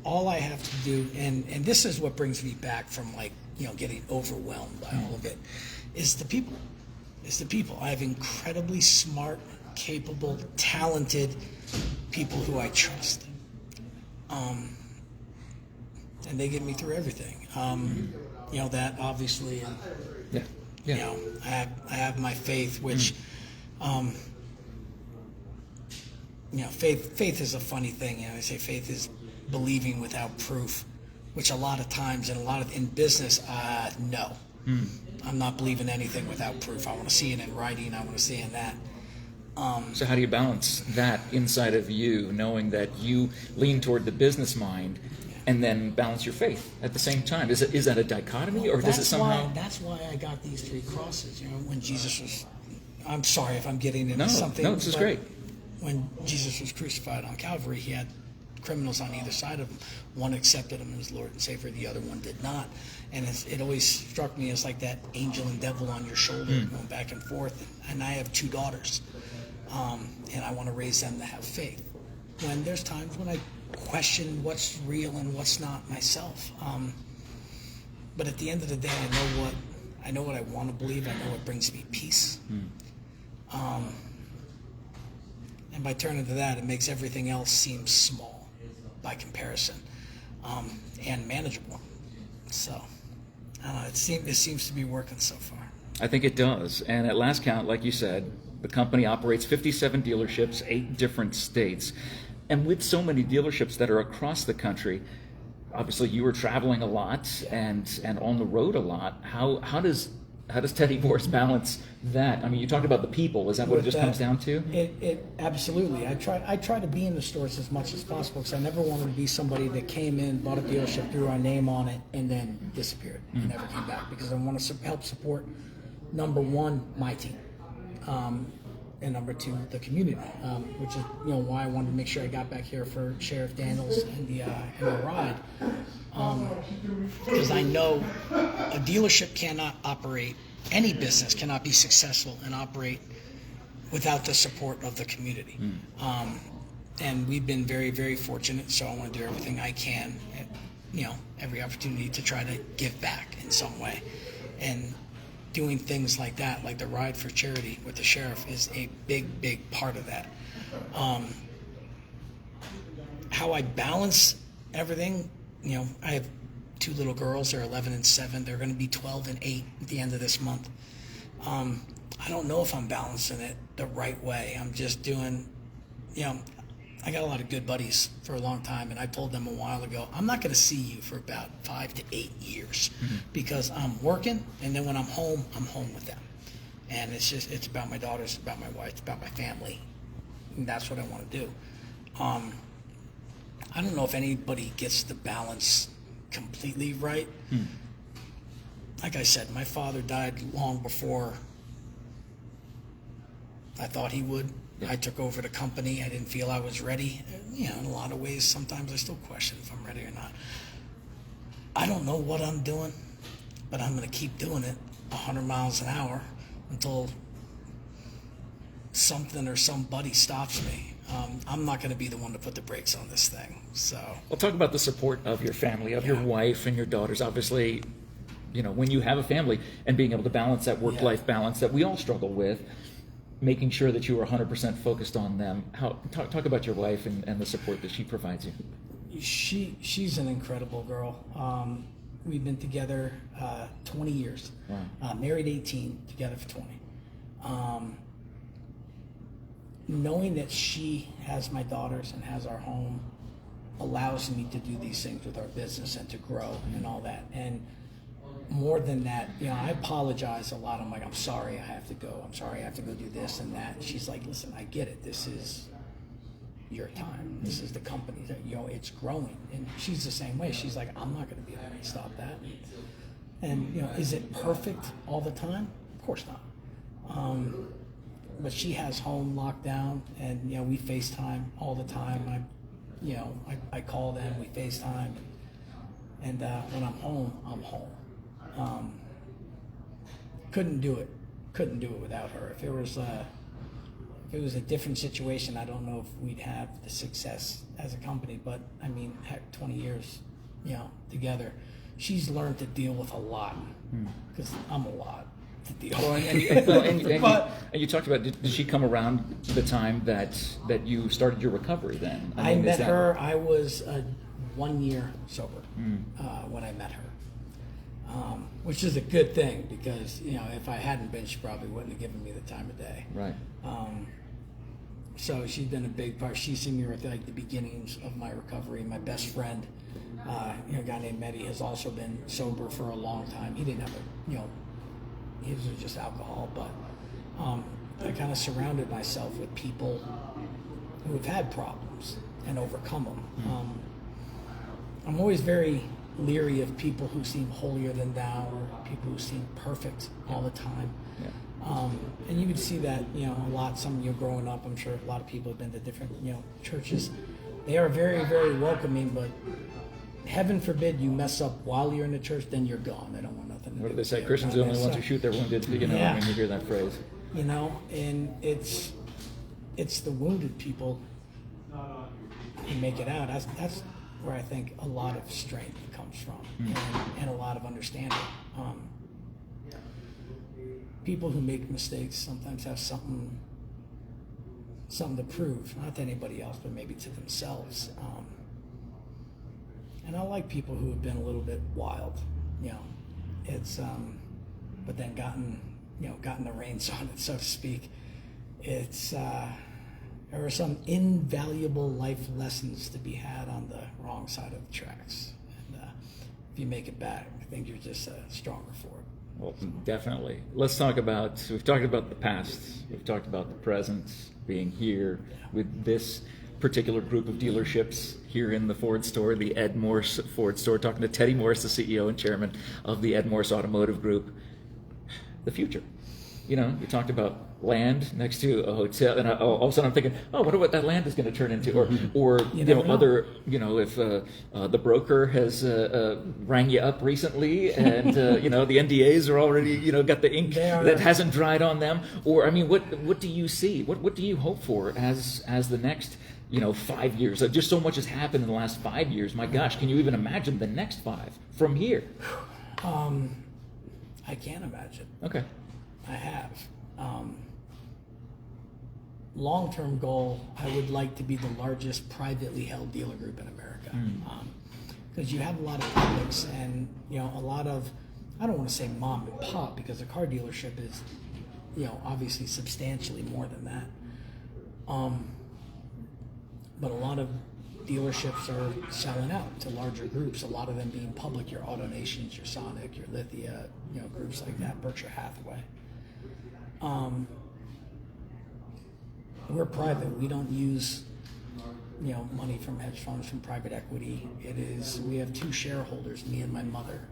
Speaker 2: all I have to do, and this is what brings me back from getting overwhelmed by all of it, is the people. It's the people. I have incredibly smart, capable, talented people who I trust. And they get me through everything. That obviously, and I have my faith, which, faith is a funny thing. I say faith is believing without proof, which a lot of times in business, no. I'm not believing anything without proof. I want to see it in writing. I want to see it in that.
Speaker 1: So how do you balance that inside of you, knowing that you lean toward the business mind, and then balance your faith at the same time? Is that a dichotomy, or does it somehow?
Speaker 2: That's why I got these 3 crosses. When Jesus was, I'm sorry if I'm getting into something.
Speaker 1: No, this is great.
Speaker 2: When Jesus was crucified on Calvary, he had criminals on either side of him. One accepted him as Lord and Savior, the other one did not. And it always struck me as like that angel and devil on your shoulder going back and forth. And I have 2 daughters, and I want to raise them to have faith. When there's times when I question what's real and what's not myself. But at the end of the day, I know what I want to believe. I know what brings me peace. And by turning to that, it makes everything else seem small by comparison, and manageable. So, I don't know, it seems to be working so far.
Speaker 1: I think it does. And at last count, like you said, the company operates 57 dealerships, 8 different states. And with so many dealerships that are across the country, obviously you were traveling a lot and on the road a lot. How does Teddy Morse balance that? I mean, you talked about the people. Is that what it just comes down to?
Speaker 2: It absolutely. I try to be in the stores as much as possible because I never wanted to be somebody that came in, bought a dealership, threw our name on it, and then disappeared and never came back. Because I want to help support, number 1, my team, and number 2, the community, which is why I wanted to make sure I got back here for Sheriff Daniels and the ride. Because I know a dealership cannot operate, any business cannot be successful and operate without the support of the community. And we've been very, very fortunate, so I want to do everything I can, every opportunity to try to give back in some way. And doing things like that, like the Ride for Charity with the sheriff, is a big, big part of that. How I balance everything, I have 2 little girls. They're 11 and 7. They're going to be 12 and 8 at the end of this month. I don't know if I'm balancing it the right way. I'm just doing I got a lot of good buddies for a long time, and I told them a while ago, I'm not going to see you for about 5 to 8 years because I'm working, and then when I'm home with them. And it's about my daughters, it's about my wife, it's about my family. And that's what I want to do. I don't know if anybody gets the balance completely right. Like I said, my father died long before I thought he would. Yeah. I took over the company. I didn't feel I was ready. In a lot of ways, sometimes I still question if I'm ready or not. I don't know what I'm doing, but I'm going to keep doing it 100 miles an hour until something or somebody stops me. I'm not going to be the one to put the brakes on this thing. So,
Speaker 1: well, talk about the support of your family, of your wife and your daughters. Obviously, when you have a family and being able to balance that work-life balance that we all struggle with, making sure that you are 100% focused on them. Talk about your wife and the support that she provides you.
Speaker 2: She's an incredible girl. We've been together 20 years. Wow. Married 18, together for 20. Knowing that she has my daughters and has our home allows me to do these things with our business and to grow and all that. And more than that, I apologize a lot. I'm like, I'm sorry I have to go. I'm sorry I have to go do this and that. She's like, listen, I get it. This is your time. This is the company. It's growing. And she's the same way. She's like, I'm not going to be able to stop that. And is it perfect all the time? Of course not. But she has home locked down, and we FaceTime all the time. I call them, we FaceTime, and when I'm home, I'm home. Couldn't do it without her. If it was a different situation, I don't know if we'd have the success as a company. But I mean, heck, 20 years, together, she's learned to deal with a lot because I'm a lot to deal with.
Speaker 1: And you talked about, did she come around the time that you started your recovery? Then
Speaker 2: I met her. I was 1 year sober when I met her. Which is a good thing because if I hadn't been, she probably wouldn't have given me the time of day.
Speaker 1: Right.
Speaker 2: So she's been a big part. She's seen me at the beginnings of my recovery. My best friend, a guy named Mehdi, has also been sober for a long time. He didn't have his was just alcohol, but I kind of surrounded myself with people who have had problems and overcome them. I'm always very leery of people who seem holier than thou or people who seem perfect all the time. Yeah. And you would see that, a lot. Some of you growing up, I'm sure a lot of people have been to different, churches. They are very, very welcoming, but heaven forbid you mess up while you're in the church, then you're gone. They don't want nothing to do with it.
Speaker 1: What do they say? Christians are the only ones who shoot their wounded, when you hear that phrase.
Speaker 2: And it's the wounded people who make it out. That's where I think a lot of strength comes from and a lot of understanding. People who make mistakes sometimes have something to prove, not to anybody else, but maybe to themselves. And I like people who have been a little bit wild, it's, but then gotten the reins on it, so to speak. It's, there are some invaluable life lessons to be had on the wrong side of the tracks. And if you make it back, I think you're just stronger for it.
Speaker 1: Well, definitely. We've talked about the past. We've talked about the present, being here with this particular group of dealerships here in the Ford store, the Ed Morse Ford store, talking to Teddy Morse, the CEO and chairman of the Ed Morse Automotive Group. The future. You talked about land next to a hotel, and all of a sudden I'm thinking, I wonder what that land is going to turn into, or other, if the broker has rang you up recently, and the NDAs are already got the ink that hasn't dried on them, or what do you see? What do you hope for as the next 5 years? Just so much has happened in the last 5 years. My gosh, can you even imagine the next 5 from here?
Speaker 2: I can't imagine.
Speaker 1: Okay.
Speaker 2: I have. Long-term goal, I would like to be the largest privately held dealer group in America. Because you have a lot of publics and, a lot of, I don't want to say mom and pop, because a car dealership is, obviously substantially more than that. but a lot of dealerships are selling out to larger groups, a lot of them being public, your AutoNations, your Sonic, your Lithia, groups like that, Berkshire Hathaway. We're private. We don't use, money from hedge funds, from private equity. We have 2 shareholders, me and my mother.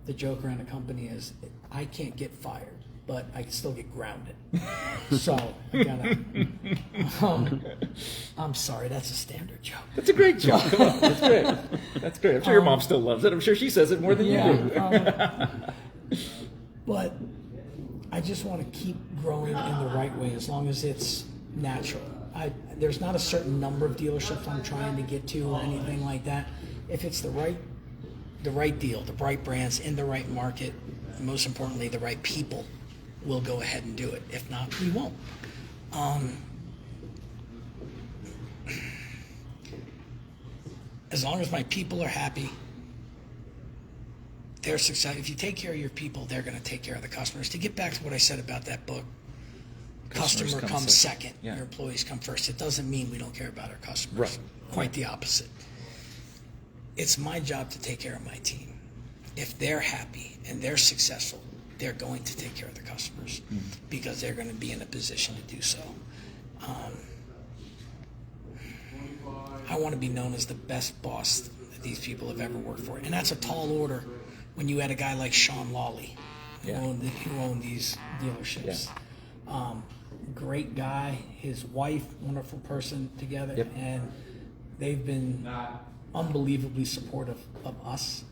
Speaker 2: The joke around the company is I can't get fired, but I can still get grounded. So I gotta. I'm sorry, that's a standard joke.
Speaker 1: That's a great joke. Come on, that's great. That's great. I'm sure your mom still loves it. I'm sure she says it more than you do.
Speaker 2: But I just want to keep growing in the right way, as long as it's natural. There's not a certain number of dealerships I'm trying to get to or anything like that. If it's the right deal, the right brands in the right market, and most importantly, the right people, we'll go ahead and do it. If not, we won't. As long as my people are happy, they're successful. If you take care of your people, they're going to take care of the customers. To get back to what I said about that book, customer comes second. Yeah. Your employees come first. It doesn't mean we don't care about our customers.
Speaker 1: Right.
Speaker 2: Quite the opposite. It's my job to take care of my team. If they're happy and they're successful, they're going to take care of the customers because they're going to be in a position to do so. I want to be known as the best boss that these people have ever worked for. And that's a tall order when you had a guy like Sean Lawley who owned these dealerships. Yeah. Great guy, his wife, wonderful person together. Yep. And they've been unbelievably supportive of us.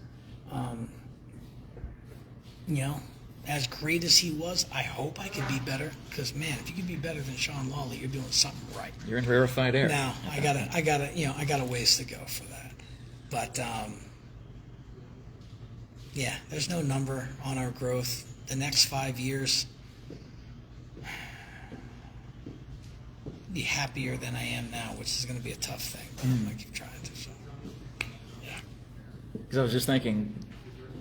Speaker 2: As great as he was, I hope I could be better. Because man, if you could be better than Sean Lawley, you're doing something right.
Speaker 1: You're in rarefied air.
Speaker 2: Now I got a ways to go for that. But there's no number on our growth. The next 5 years, be happier than I am now, which is going to be a tough thing. But I'm going to keep trying to. So, yeah.
Speaker 1: Because I was just thinking,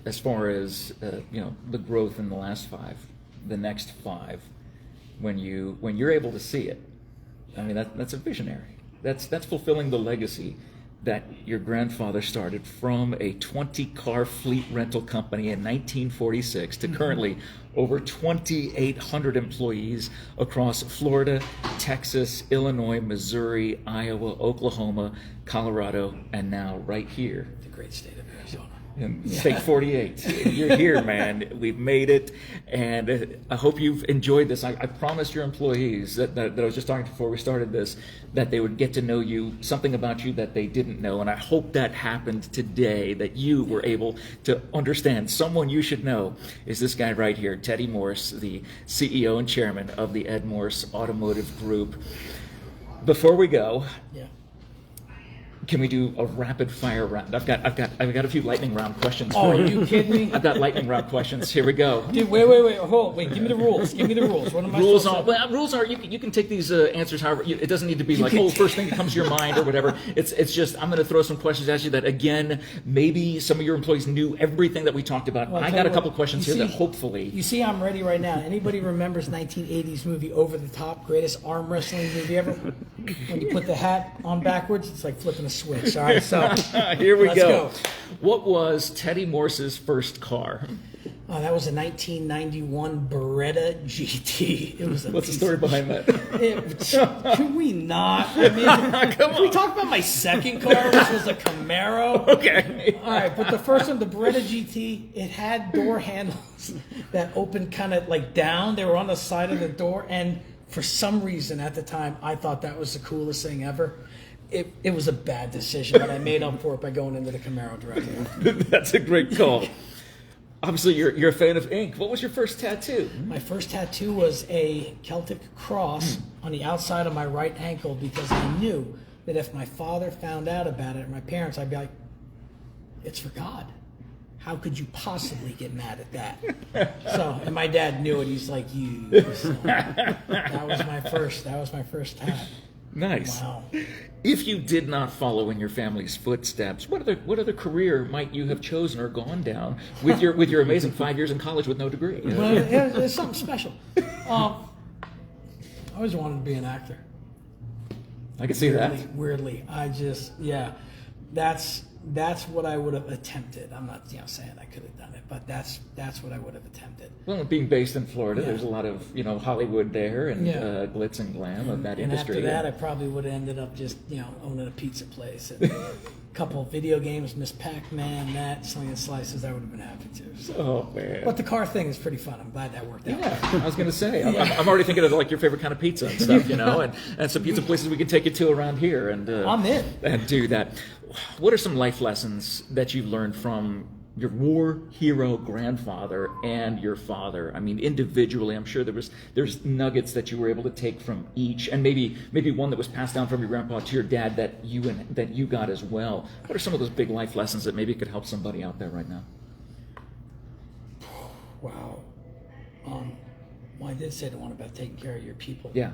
Speaker 1: as far as the growth in the last 5, the next 5, when you're able to see it, I mean that's a visionary. That's fulfilling the legacy that your grandfather started from a 20-car fleet rental company in 1946 to currently over 2,800 employees across Florida, Texas, Illinois, Missouri, Iowa, Oklahoma, Colorado, and now right here.
Speaker 2: The great state of Arizona.
Speaker 1: In State 48. You're here, man. We've made it, and I hope you've enjoyed this. I promised your employees that I was just talking to before we started this, that they would get to know you, something about you that they didn't know, and I hope that happened today, that you were able to understand someone you should know is this guy right here, Teddy Morse, the CEO and chairman of the Ed Morse Automotive Group. Before we go, can we do a rapid fire round? I've got a few lightning round questions.
Speaker 2: Oh, are you kidding me?
Speaker 1: I've got lightning round questions. Here we go.
Speaker 2: Dude, wait. Give me the rules. Give me the rules. What am I
Speaker 1: rules
Speaker 2: supposed
Speaker 1: on? Well, rules are you can take these answers however. It doesn't need to be like first thing that comes to your mind or whatever. It's just I'm going to throw some questions at you that again maybe some of your employees knew everything that we talked about. Well, I got a couple questions here that hopefully.
Speaker 2: You see, I'm ready right now. Anybody remembers 1980s movie Over the Top, greatest arm wrestling movie ever? When you put the hat on backwards, it's like flipping a switch. All right. So
Speaker 1: here we go. What was Teddy Morse's first car?
Speaker 2: That was a 1991 Beretta GT. It was
Speaker 1: What's the story behind that?
Speaker 2: Could we not? I mean, can we talk about my second car, which was a Camaro?
Speaker 1: Okay.
Speaker 2: All right, but the first one, the Beretta GT, it had door handles that opened kind of like down. They were on the side of the door, and for some reason at the time, I thought that was the coolest thing ever. It was a bad decision, but I made up for it by going into the Camaro directly.
Speaker 1: That's a great call. Obviously, you're a fan of ink. What was your first tattoo?
Speaker 2: My first tattoo was a Celtic cross on the outside of my right ankle because I knew that if my father found out about it, or my parents, I'd be like, it's for God. How could you possibly get mad at that? And my dad knew it. He's like, that was my first tat.
Speaker 1: Nice.
Speaker 2: Wow.
Speaker 1: If you did not follow in your family's footsteps, what other career might you have chosen or gone down with your amazing 5 years in college with no degree?
Speaker 2: Well, it's something special. I always wanted to be an actor.
Speaker 1: I can see that.
Speaker 2: Weirdly, that's what I would have attempted. I'm not saying I could have done it, but that's what I would have attempted.
Speaker 1: Well, being based in Florida, there's a lot of Hollywood there and glitz and glam of that industry.
Speaker 2: And after that, I probably would have ended up just owning a pizza place and a couple of video games, Miss Pac-Man, that slinging slices. I would have been happy too. So.
Speaker 1: Oh man!
Speaker 2: But the car thing is pretty fun. I'm glad that worked out.
Speaker 1: Yeah, I was gonna say. I'm already thinking of like your favorite kind of pizza and stuff, and some pizza places we can take you to around here and
Speaker 2: I'm in
Speaker 1: and do that. What are some life lessons that you've learned from your war hero grandfather and your father? I mean, individually, I'm sure there's nuggets that you were able to take from each, and maybe one that was passed down from your grandpa to your dad that you got as well. What are some of those big life lessons that maybe could help somebody out there right now?
Speaker 2: Wow. Well, I did say the one about taking care of your people.
Speaker 1: Yeah.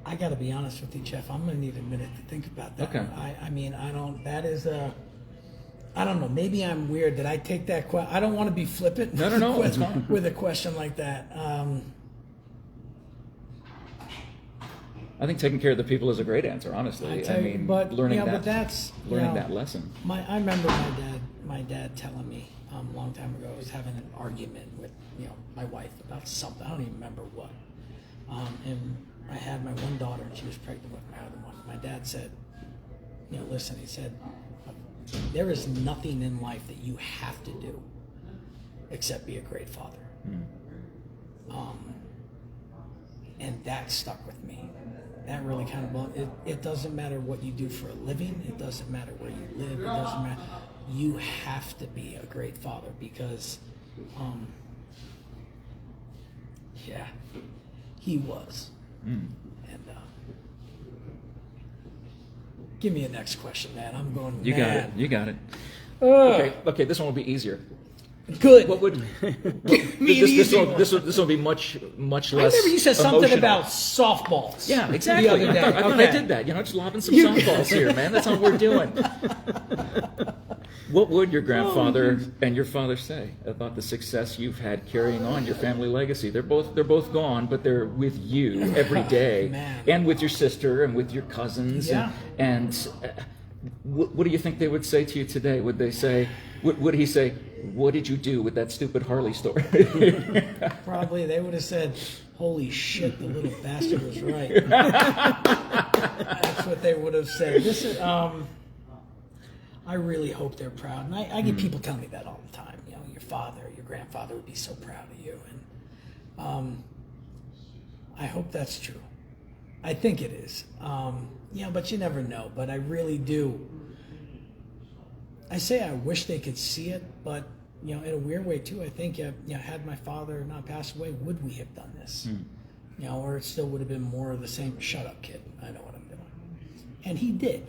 Speaker 2: I got to be honest with you, Jeff. I'm going to need a minute to think about that.
Speaker 1: Okay.
Speaker 2: I mean, I don't. That is a. I don't know. Maybe I'm weird. Did I take that question? I don't want to be flippant.
Speaker 1: No. It's fine.
Speaker 2: With a question like that.
Speaker 1: I think taking care of the people is a great answer. Honestly, learning that lesson.
Speaker 2: I remember my dad telling me a long time ago. I was having an argument with my wife about something. I don't even remember what. And I had my one daughter, and she was pregnant with my other one. My dad said, listen, he said, there is nothing in life that you have to do except be a great father. And that stuck with me. That really kind of, it doesn't matter what you do for a living. It doesn't matter where you live. It doesn't matter. You have to be a great father because, he was. And give me a next question, man. I'm going.
Speaker 1: You got it. Okay. This one will be easier.
Speaker 2: Good.
Speaker 1: What would this will be much less.
Speaker 2: I remember you said something
Speaker 1: emotional.
Speaker 2: about softballs.
Speaker 1: Yeah, exactly.
Speaker 2: The other day.
Speaker 1: I did that. Just lobbing some softballs here, man. That's all we're doing. What would your grandfather and your father say about the success you've had carrying on your family legacy? They're both gone, but they're with you every day, and with your sister and with your cousins.
Speaker 2: Yeah.
Speaker 1: And what do you think they would say to you today? Would they say, would he say, "What did you do with that stupid Harley story?"
Speaker 2: Probably they would have said, "Holy shit, the little bastard was right." That's what they would have said. This is. I really hope they're proud, and I get people telling me that all the time. Your father, your grandfather would be so proud of you, and I hope that's true. I think it is. But you never know. But I really do. I say I wish they could see it, but in a weird way too. I think had my father not passed away, would we have done this? Or it still would have been more of the same. Shut up, kid. I know what I'm doing. And he did.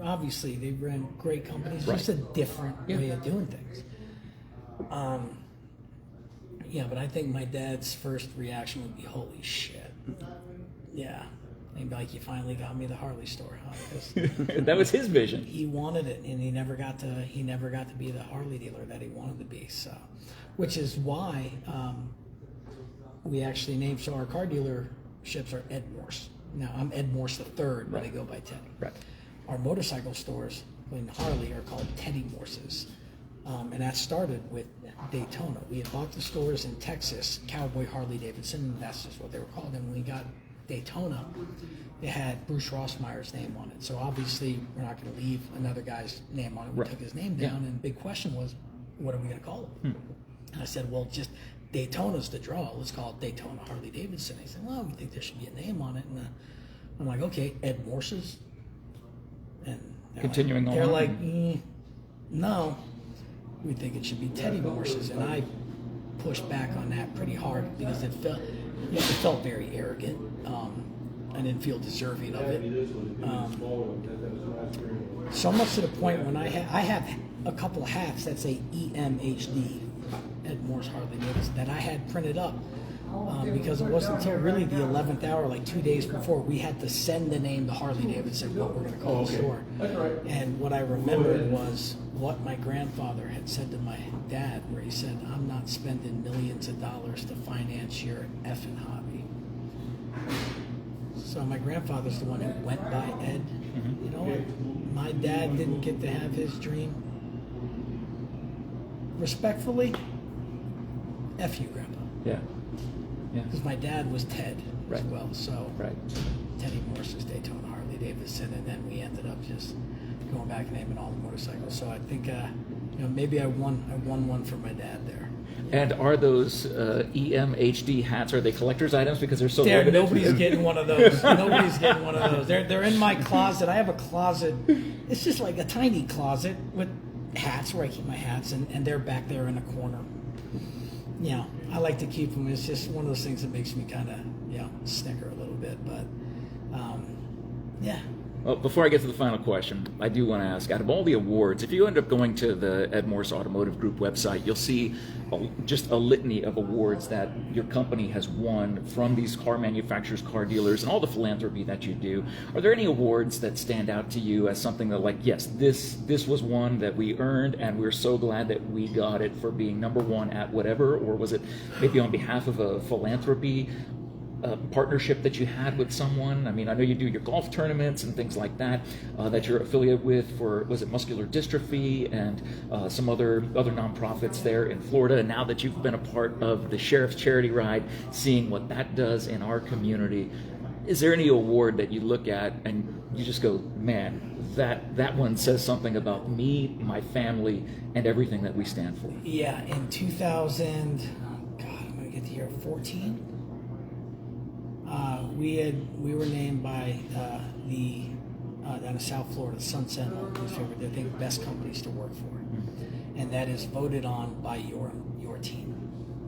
Speaker 2: Obviously, they ran great companies. Right. Just a different way of doing things. But I think my dad's first reaction would be, "Holy shit." Yeah. They'd be like, "You finally got me the Harley store, huh?"
Speaker 1: That was his vision.
Speaker 2: He wanted it, and he never got to be the Harley dealer that he wanted to be. So, which is why we actually named, so our car dealerships are Ed Morse. Now I'm Ed Morse the third, but I go by Teddy.
Speaker 1: Right.
Speaker 2: Our motorcycle stores in Harley are called Teddy Morses, and that started with Daytona. We had bought the stores in Texas, Cowboy Harley Davidson. That's just what they were called. And when we got Daytona, it had Bruce Rossmeyer's name on it. So obviously we're not going to leave another guy's name on it. We took his name down, and the big question was, what are we going to call it? And I said, well, just Daytona's the draw. Let's call it Daytona Harley Davidson. He said, well, we think there should be a name on it. And I'm like, okay, Ed Morse's. And
Speaker 1: continuing on.
Speaker 2: They're like, no, we think it should be Teddy Morse's. And I pushed back on that pretty hard because it felt very arrogant. I didn't feel deserving of it. So much to the point when I have a couple of hats that say EMHD, Ed Morse Harley Davidson, that I had printed up. Because it wasn't until really the 11th hour, like 2 days before, we had to send the name to Harley Davidson, what we're going to call the store. And what I remembered was what my grandfather had said to my dad, where he said, "I'm not spending millions of dollars to finance your effing hobby." So my grandfather's the one who went by Ed. You know what? My dad didn't get to have his dream. Respectfully, F you, Grandpa.
Speaker 1: Yeah.
Speaker 2: Because my dad was Ted as
Speaker 1: Right.
Speaker 2: well. So
Speaker 1: Right.
Speaker 2: Teddy Morse is Daytona Harley Davidson, and then we ended up just going back and naming all the motorcycles. So I think, maybe I won one for my dad there.
Speaker 1: And are those EMHD hats, are they collector's items because they're so limited?
Speaker 2: Nobody's getting one of those. Nobody's getting one of those. They're in my closet. I have a closet. It's just like a tiny closet with hats where I keep my hats, and they're back there in a corner. I like to keep them. It's just one of those things that makes me kind of, snicker a little bit. But, yeah.
Speaker 1: Well, before I get to the final question, I do want to ask, out of all the awards, if you end up going to the Ed Morse Automotive Group website, you'll see just a litany of awards that your company has won from these car manufacturers, car dealers, and all the philanthropy that you do. Are there any awards that stand out to you as something that, like, yes, this was one that we earned, and we're so glad that we got it for being number one at whatever, or was it maybe on behalf of a philanthropy partnership that you had with someone? I mean, I know you do your golf tournaments and things like that that you're affiliated with for, was it muscular dystrophy and some other nonprofits there in Florida. And now that you've been a part of the Sheriff's Charity Ride, seeing what that does in our community, is there any award that you look at and you just go, man, that one says something about me, my family, and everything that we stand for?
Speaker 2: Yeah, in 2000, I'm going to get the year 14. We were named by the down in South Florida, Sun Sentinel newspaper, they think best companies to work for, and that is voted on by your team.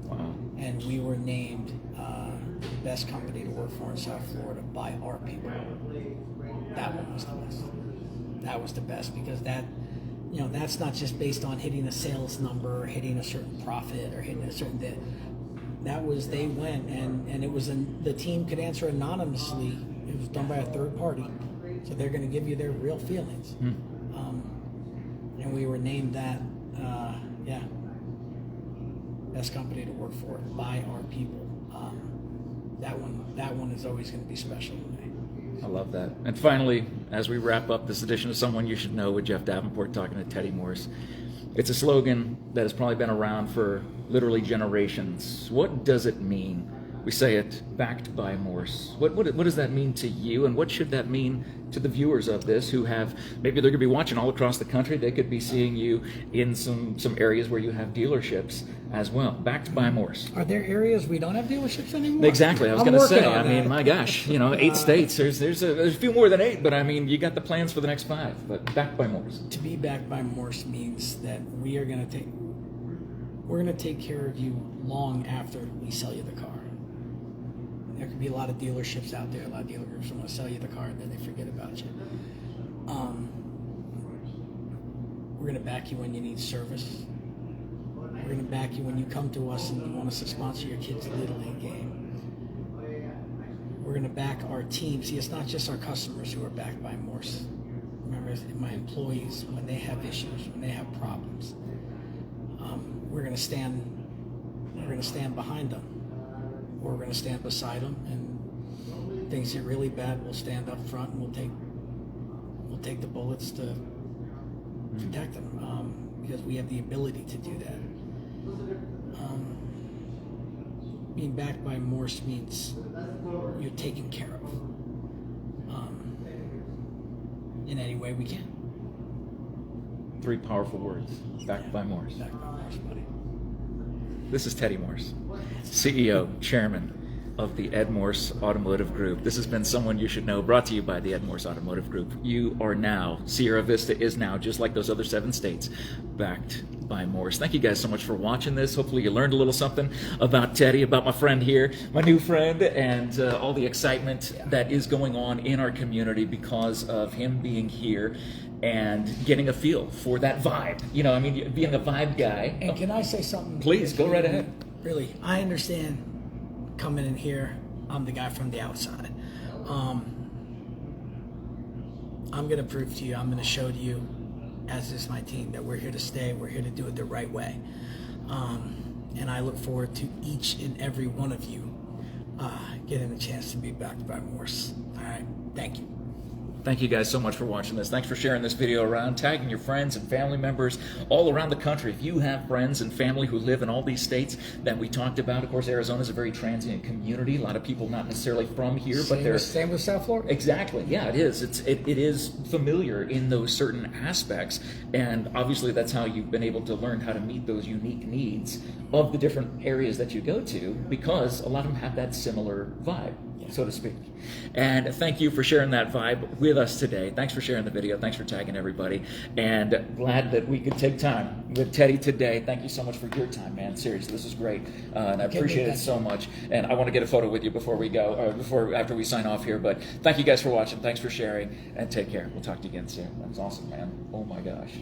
Speaker 1: Wow.
Speaker 2: And we were named the best company to work for in South Florida by our people. That one was the best. That was the best because that's not just based on hitting a sales number, or hitting a certain profit, or hitting a certain day. That was, they went and it was the team could answer anonymously. It was done by a third party, so they're going to give you their real feelings. And we were named that, best company to work for by our people. That one is always going to be special to me.
Speaker 1: I love that. And finally, as we wrap up this edition of Someone You Should Know with Jeff Davenport talking to Teddy Morse, it's a slogan that has probably been around for literally generations. What does it mean? We say it, backed by Morse. What does that mean to you, and what should that mean to the viewers of this who have, maybe they're going to be watching all across the country, they could be seeing you in some areas where you have dealerships as well. Backed by Morse.
Speaker 2: Are there areas we don't have dealerships anymore?
Speaker 1: Exactly. I was going to say, I mean, my gosh, 8 states. There's a few more than 8, but I mean, you got the plans for the next 5. But backed by Morse.
Speaker 2: To be backed by Morse means that we're going to take care of you long after we sell you the car. There could be a lot of dealerships out there, a lot of dealer groups who want to sell you the car and then they forget about you. We're going to back you when you need service. We're going to back you when you come to us and you want us to sponsor your kid's Little League game. We're going to back our team. See, it's not just our customers who are backed by Morse. Remember, my employees, when they have issues, when they have problems, we're going to stand behind them. We're going to stand beside them, and things get really bad, we'll stand up front and we'll take the bullets to protect them, because we have the ability to do that. Being backed by Morse means you're taken care of in any way we can.
Speaker 1: 3 powerful words. Backed by Morse.
Speaker 2: Backed by Morse, buddy.
Speaker 1: This is Teddy Morse, CEO, Chairman of the Ed Morse Automotive Group. This has been Someone You Should Know, brought to you by the Ed Morse Automotive Group. You are now, Sierra Vista is now, just like those other 7 states, backed by Morse. Thank you guys so much for watching this. Hopefully you learned a little something about Teddy, about my friend here, my new friend, and all the excitement that is going on in our community because of him being here and getting a feel for that vibe. Being a vibe guy.
Speaker 2: And can I say something?
Speaker 1: Please, go right ahead.
Speaker 2: Really, I understand coming in here, I'm the guy from the outside. I'm going to prove to you, I'm going to show to you, as is my team, that we're here to stay, we're here to do it the right way. And I look forward to each and every one of you getting a chance to be backed by Morse. All right, thank you.
Speaker 1: Thank you guys so much for watching this. Thanks for sharing this video around, tagging your friends and family members all around the country. If you have friends and family who live in all these states that we talked about, of course, Arizona is a very transient community. A lot of people not necessarily from here, but they're...
Speaker 2: Same with South Florida.
Speaker 1: Exactly. Yeah, it is. It is familiar in those certain aspects. And obviously that's how you've been able to learn how to meet those unique needs of the different areas that you go to, because a lot of them have that similar vibe, so to speak. And thank you for sharing that vibe with us today. Thanks for sharing the video. Thanks for tagging everybody. And glad that we could take time with Teddy today. Thank you so much for your time, man. Seriously, this is great. And I appreciate it so much. And I want to get a photo with you before we go, or after we sign off here. But thank you guys for watching. Thanks for sharing, and take care. We'll talk to you again soon. That's awesome, man. Oh my gosh.